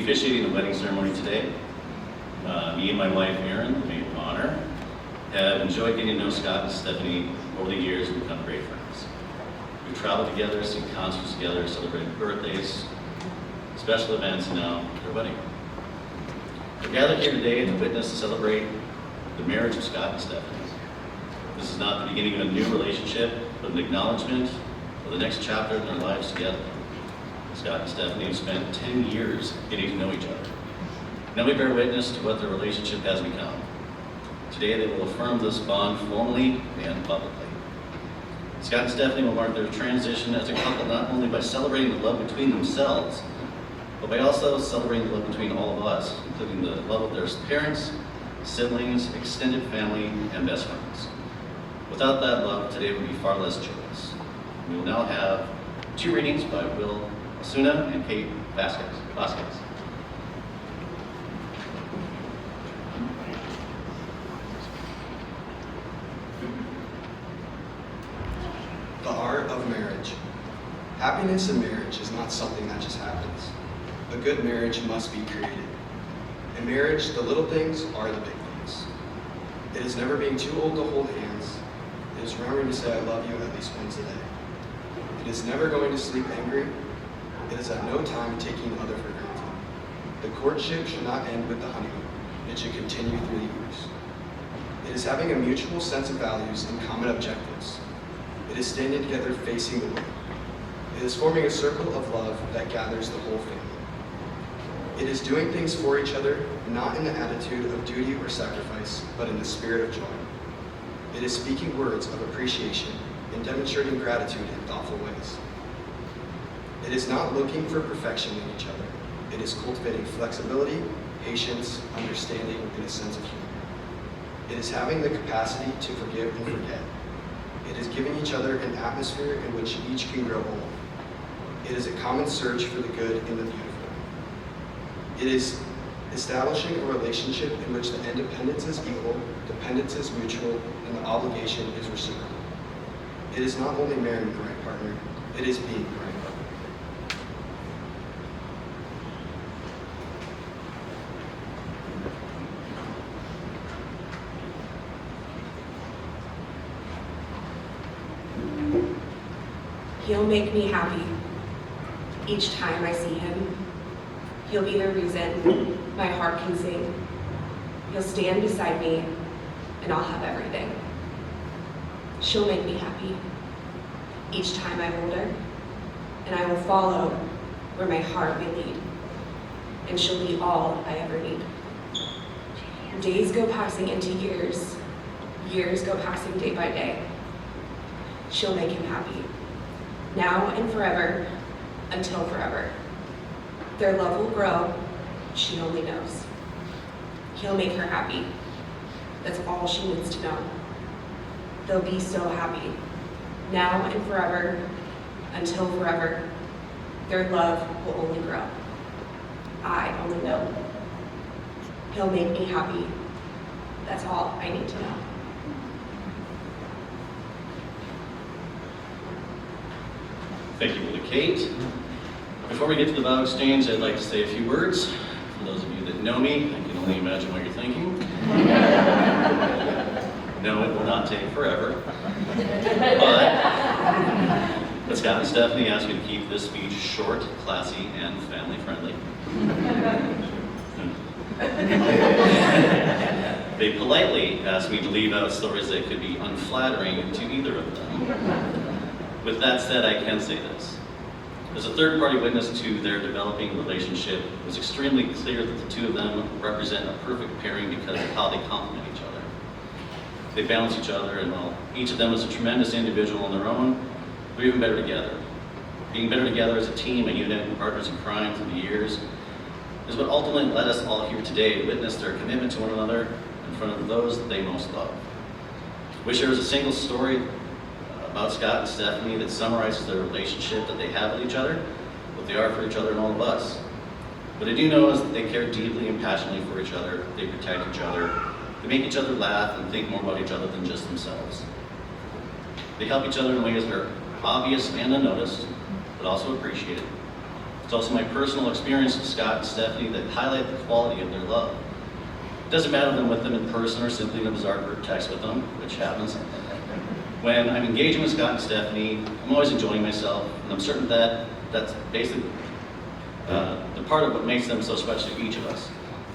officiating the wedding ceremony today. Me and my wife, Erin, the maid of honor, have enjoyed getting to know Scott and Stephanie over the years and become great friends. We've traveled together, seen concerts together, celebrated birthdays, special events, and now their wedding. We're gathered here today to witness and celebrate the marriage of Scott and Stephanie. This is not the beginning of a new relationship, but an acknowledgement of the next chapter in their lives together. Scott and Stephanie have spent 10 years getting to know each other. Now we bear witness to what their relationship has become. Today they will affirm this bond formally and publicly. Scott and Stephanie will mark their transition as a couple not only by celebrating the love between themselves, but by also celebrating the love between all of us, including the love of their parents, siblings, extended family, and best friends. Without that love, today would be far less joyous. We will now have 2 readings by Will Osuna and Kate Vasquez. The art of marriage. Happiness in marriage is not something that just happens. A good marriage must be created. In marriage, the little things are the big things. It is never being too old to hold hands. It is remembering to say I love you at least once a day. It is never going to sleep angry. It is at no time taking the other for granted. The courtship should not end with the honeymoon. It should continue through the years. It is having a mutual sense of values and common objectives. It is standing together facing the wind. It is forming a circle of love that gathers the whole family. It is doing things for each other, not in the attitude of duty or sacrifice, but in the spirit of joy. It is speaking words of appreciation and demonstrating gratitude in thoughtful ways. It is not looking for perfection in each other. It is cultivating flexibility, patience, understanding, and a sense of humor. It is having the capacity to forgive and forget. It is giving each other an atmosphere in which each can grow old. It is a common search for the good in the beautiful. It is establishing a relationship in which the independence is equal, dependence is mutual, and the obligation is reciprocal. It is not only marrying the right partner, it is being the right partner. He'll make me happy each time I see him. He'll be the reason my heart can sing. He'll stand beside me and I'll have everything. She'll make me happy each time I hold her, and I will follow where my heart may lead, and she'll be all I ever need. Days go passing into years, years go passing day by day. She'll make him happy, now and forever, until forever. Their love will grow, she only knows. He'll make her happy, that's all she needs to know. They'll be so happy, now and forever, until forever. Their love will only grow. I only know. He'll make me happy, that's all I need to know. Thank you, Brother Kate. Before we get to the vow exchange, I'd like to say a few words. For those of you that know me, I can only imagine what you're thinking. No, it will not take forever. But Scott and Stephanie asked me to keep this speech short, classy, and family-friendly. They politely asked me to leave out stories that could be unflattering to either of them. With that said, I can say this. As a third-party witness to their developing relationship, it was extremely clear that the two of them represent a perfect pairing because of how they complement each other. They balance each other, and while each of them is a tremendous individual on their own, they're even better together. Being better together as a team, a unit, and partners in crime through the years is what ultimately led us all here today to witness their commitment to one another in front of those that they most love. I wish there was a single story about Scott and Stephanie that summarizes their relationship that they have with each other, what they are for each other and all of us. What I do know is that they care deeply and passionately for each other, they protect each other, they make each other laugh and think more about each other than just themselves. They help each other in ways that are obvious and unnoticed, but also appreciated. It's also my personal experience with Scott and Stephanie that highlight the quality of their love. It doesn't matter if I'm with them in person or simply in a bizarre group text with them, which happens. When I'm engaging with Scott and Stephanie, I'm always enjoying myself, and I'm certain that that's basically the part of what makes them so special to each of us,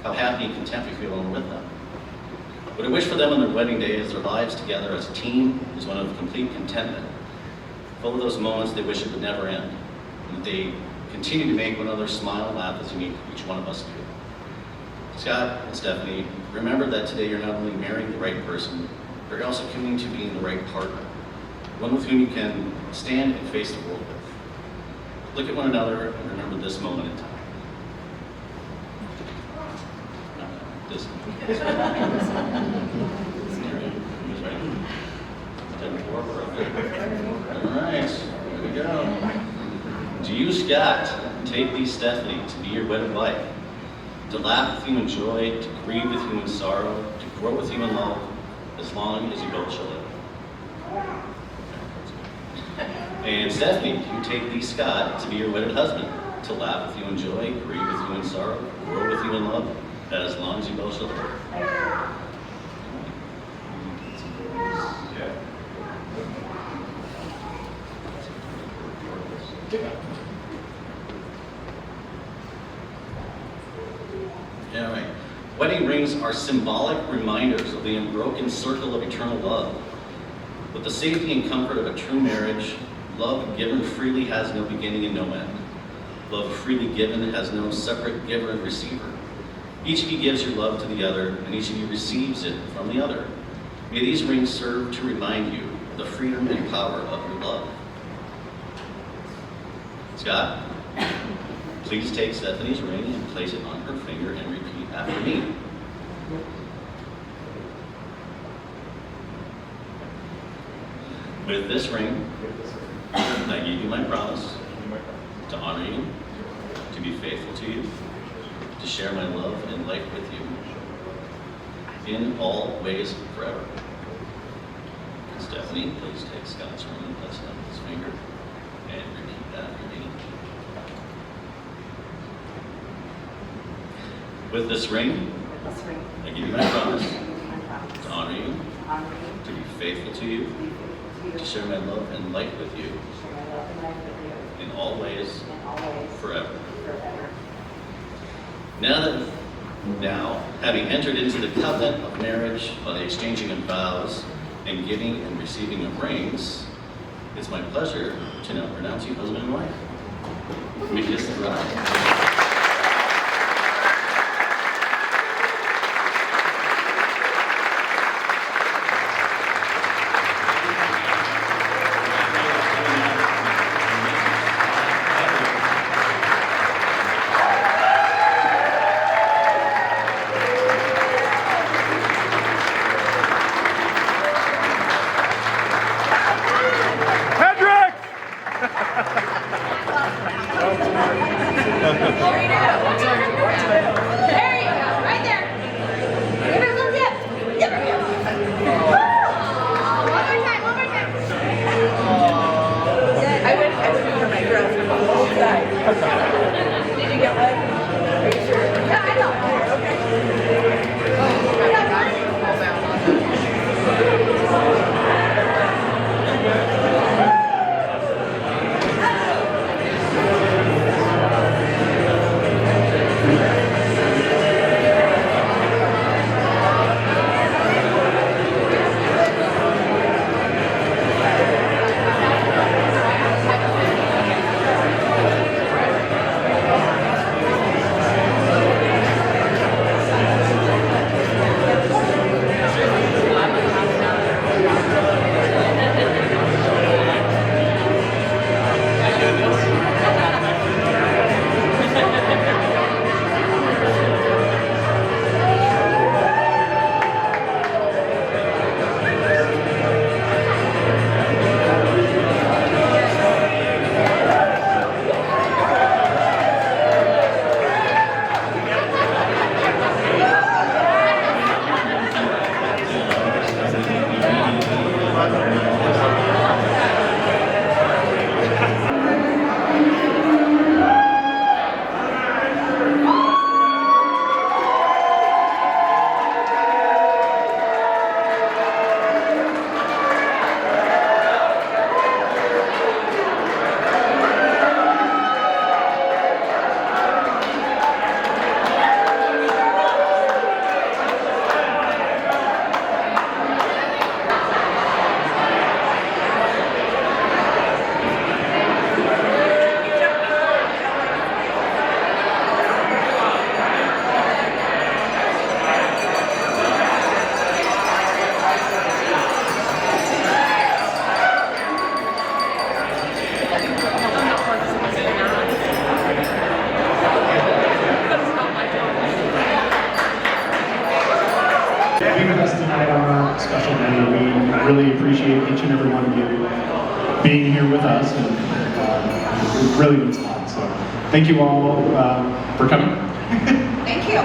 how happy and content we feel when we're with them. What I wish for them on their wedding day is their lives together as a team is one of complete contentment, full of those moments they wish it would never end, and that they continue to make one another smile and laugh as each one of us do. Scott and Stephanie, remember that today you're not only marrying the right person, but you're also committing to being the right partner, one with whom you can stand and face the world with. Look at one another and remember this moment in time. This All right, here we go. Do you, Scott, take thee, Stephanie, to be your wedded wife, to laugh with you in joy, to grieve with you in sorrow, to grow with you in love, as long as you both shall live? And Stephanie, do you take thee, Scott, to be your wedded husband, to laugh with you in joy, grieve with you in sorrow, grow with you in love, as long as you both shall live? Yeah, right. Wedding rings are symbolic reminders of the unbroken circle of eternal love. With the safety and comfort of a true marriage, love given freely has no beginning and no end. Love freely given has no separate giver and receiver. Each of you gives your love to the other, and each of you receives it from the other. May these rings serve to remind you of the freedom and power of your love. Scott, please take Stephanie's ring and place it on her finger and repeat after me. With this ring, I give you my promise to honor you, to be faithful to you, to share my love and life with you in all ways forever. Stephanie, please take Scott's ring and place it on his finger and repeat that after me. With this ring, I give you my promise to honor you, to be faithful to you, to share my love and life with you in all ways forever. Now, having entered into the covenant of marriage by the exchanging of vows and giving and receiving of rings, it's my pleasure to now pronounce you husband and wife. May kiss the bride. Hedrick! Friday on a special day. We really appreciate each and every one of you being here with us, and it really means a lot. So thank you all for coming. Thank you.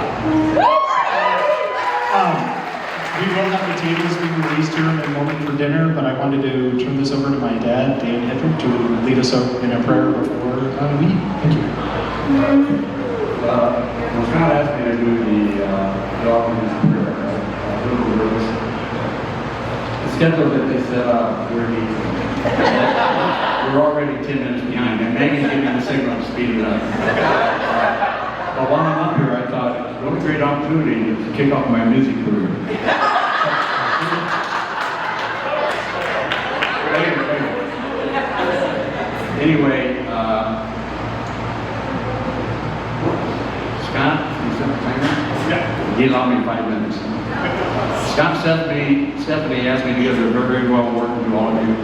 We will have the tables being released here in a moment for dinner, but I wanted to turn this over to my dad, Dan Hedrick, to lead us in a prayer before we eat. Thank you. Well, Scott asked me to do the offering prayer. A little nervous. The schedule that they set up, we're already 10 minutes behind, and Maggie's giving me the signal to speed it up. But while I'm up here, I thought, what a great opportunity to kick off my music career. Anyway, Scott, you set the timer? Yeah. He allowed me 5 minutes. Scott Stephanie asked me to get her very well work to all of you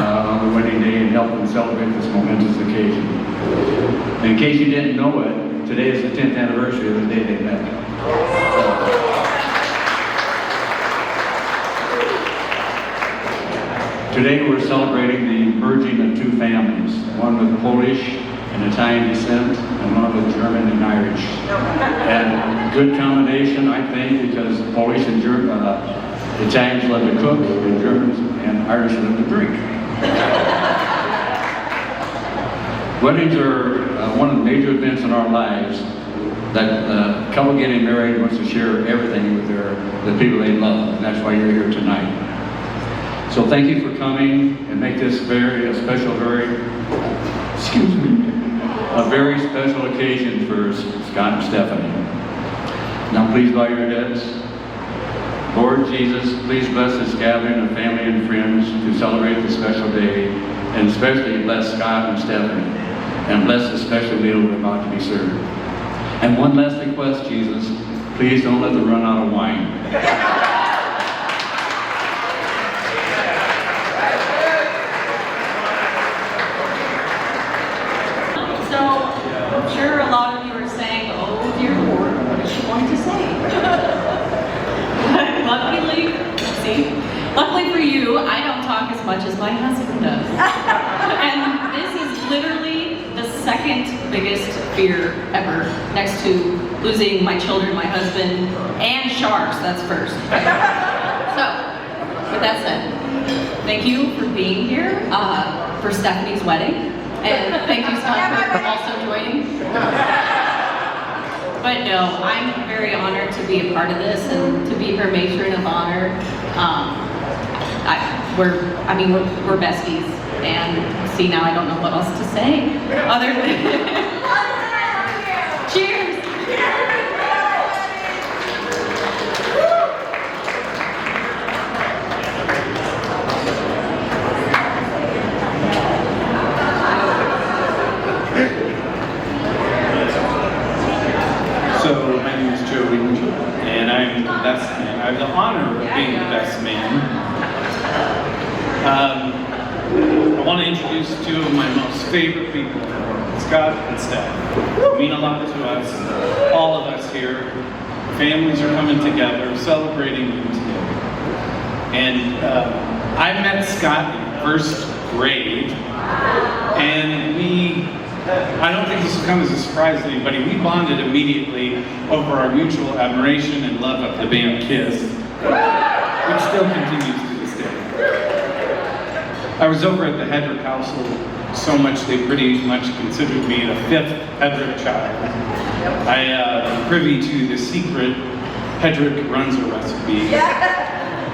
on the wedding day and help them celebrate this momentous occasion. In case you didn't know it, today is the 10th anniversary of the day they met. Today we're celebrating the merging of two families, one with Polish and Italian descent, and one with German and Irish. And good combination, I think, because Polish and Italians love to cook, and Germans and Irish love to drink. Weddings are one of the major events in our lives that a couple getting married wants to share everything with the people they love, and that's why you're here tonight. So thank you for coming and make this a very special occasion for Scott and Stephanie. Now please bow your heads. Lord Jesus, please bless this gathering of family and friends to celebrate this special day, and especially bless Scott and Stephanie, and bless the special meal we're about to be served. And one last request, Jesus, please don't let them run out of wine. So, I'm sure a lot of you are saying, oh dear Lord, what is she going to say? Luckily for you, I don't talk as much as my husband does. And this is literally the second biggest fear ever, next to losing my children, my husband, and sharks. That's first. So, with that said, thank you for being here for Stephanie's wedding. And thank you, Scott, for also joining. But no, I'm very honored to be a part of this and to be her matron of honor. We're besties, and see, now I don't know what else to say other than cheers. So my name is Joe Wiegand, and I'm the best man. I have the honor of being the best man. I want to introduce two of my most favorite people in the world, Scott and Steph. They mean a lot to us, all of us here. Families are coming together, celebrating you together. And I met Scott in first grade, and I don't think this will come as a surprise to anybody. We bonded immediately over our mutual admiration and love of the band Kiss, which still continues to this day. I was over at the Hedrick household so much they pretty much considered me the fifth Hedrick child. I am privy to the secret Hedrick runs a recipe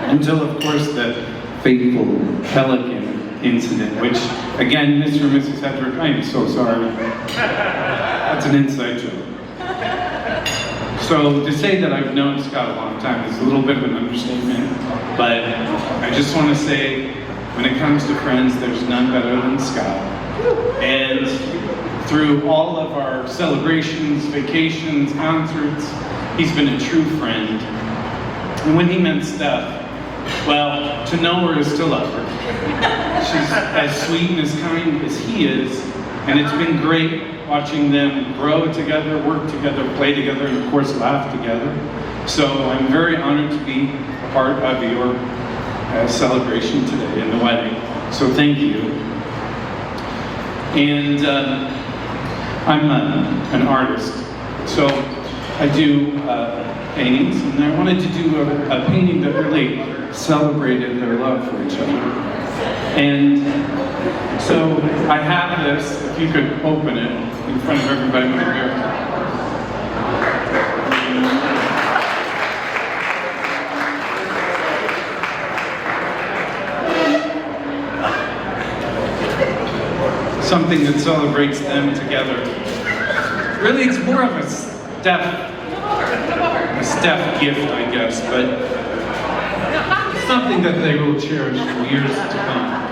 until, of course, the fateful pelican incident, which, again, Mr. and Mrs. Hedrick, I am so sorry. That's an inside joke. So to say that I've known Scott a long time is a little bit of an understatement, but I just want to say, when it comes to friends, there's none better than Scott. And through all of our celebrations, vacations, concerts, he's been a true friend. And when he met Steph, well, to know her is to love her. She's as sweet and as kind as he is, and it's been great watching them grow together, work together, play together, and of course laugh together. So I'm very honored to be a part of your celebration today in the wedding. So thank you. And I'm an artist, so I do paintings, and I wanted to do a painting that really celebrated their love for each other. And so I have this, if you could open it in front of everybody over here. Something that celebrates them together. Really, it's more of a Steph gift, I guess, but it's something that they will cherish for years to come.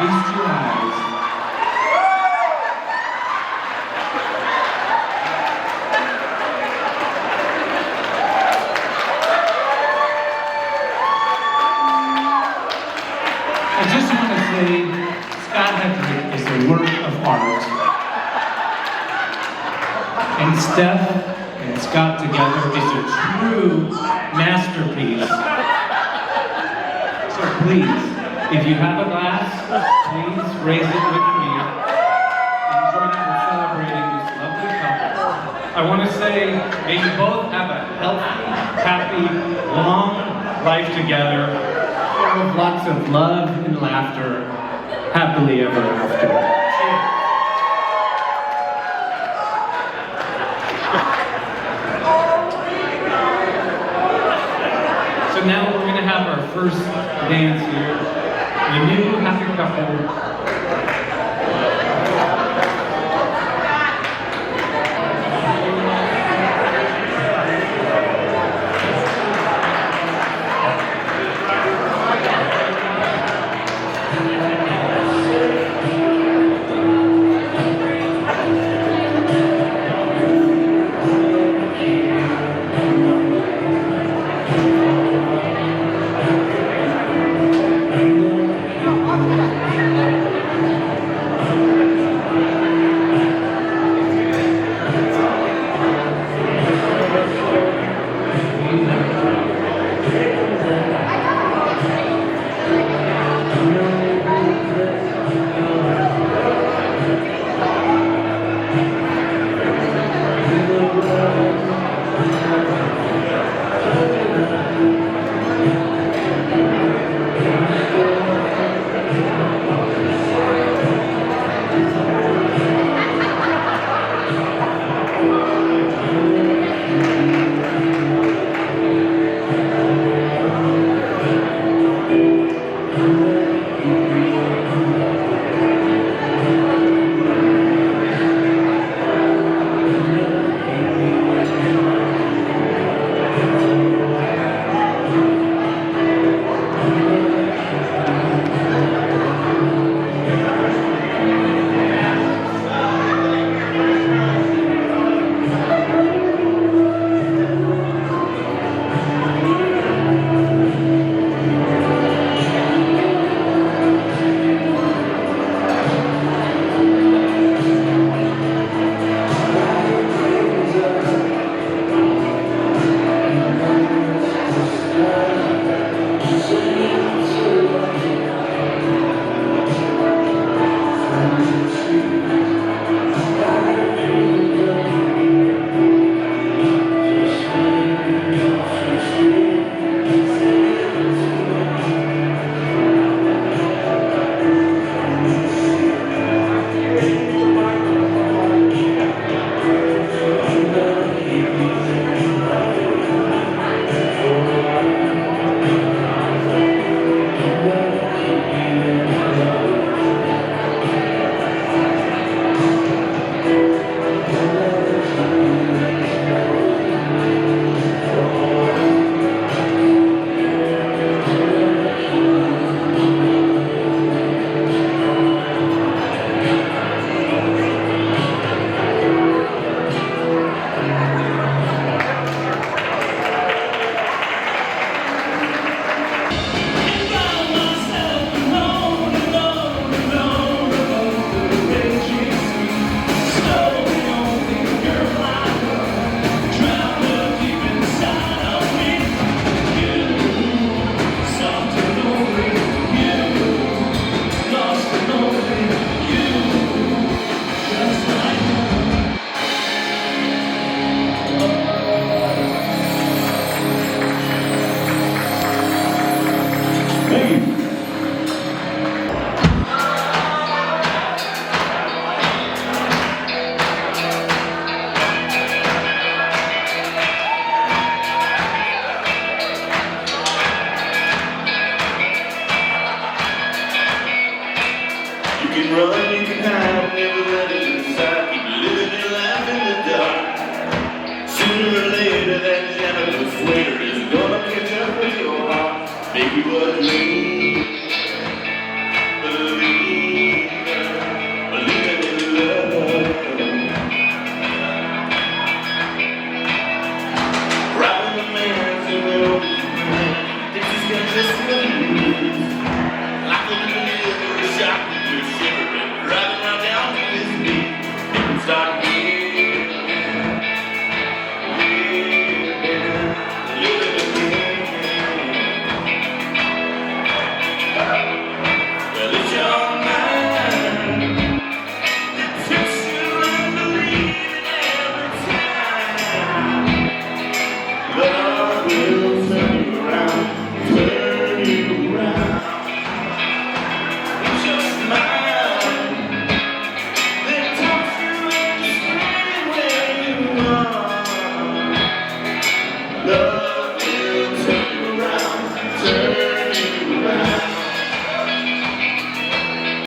These two eyes. I just want to say, Scott Hedrick is a work of art. And Steph and Scott together is a true masterpiece. So please, if you have a glass, please raise it with me and join in celebrating this lovely couple. I want to say, may you both have a healthy, happy, long life together, full of lots of love and laughter, happily ever after.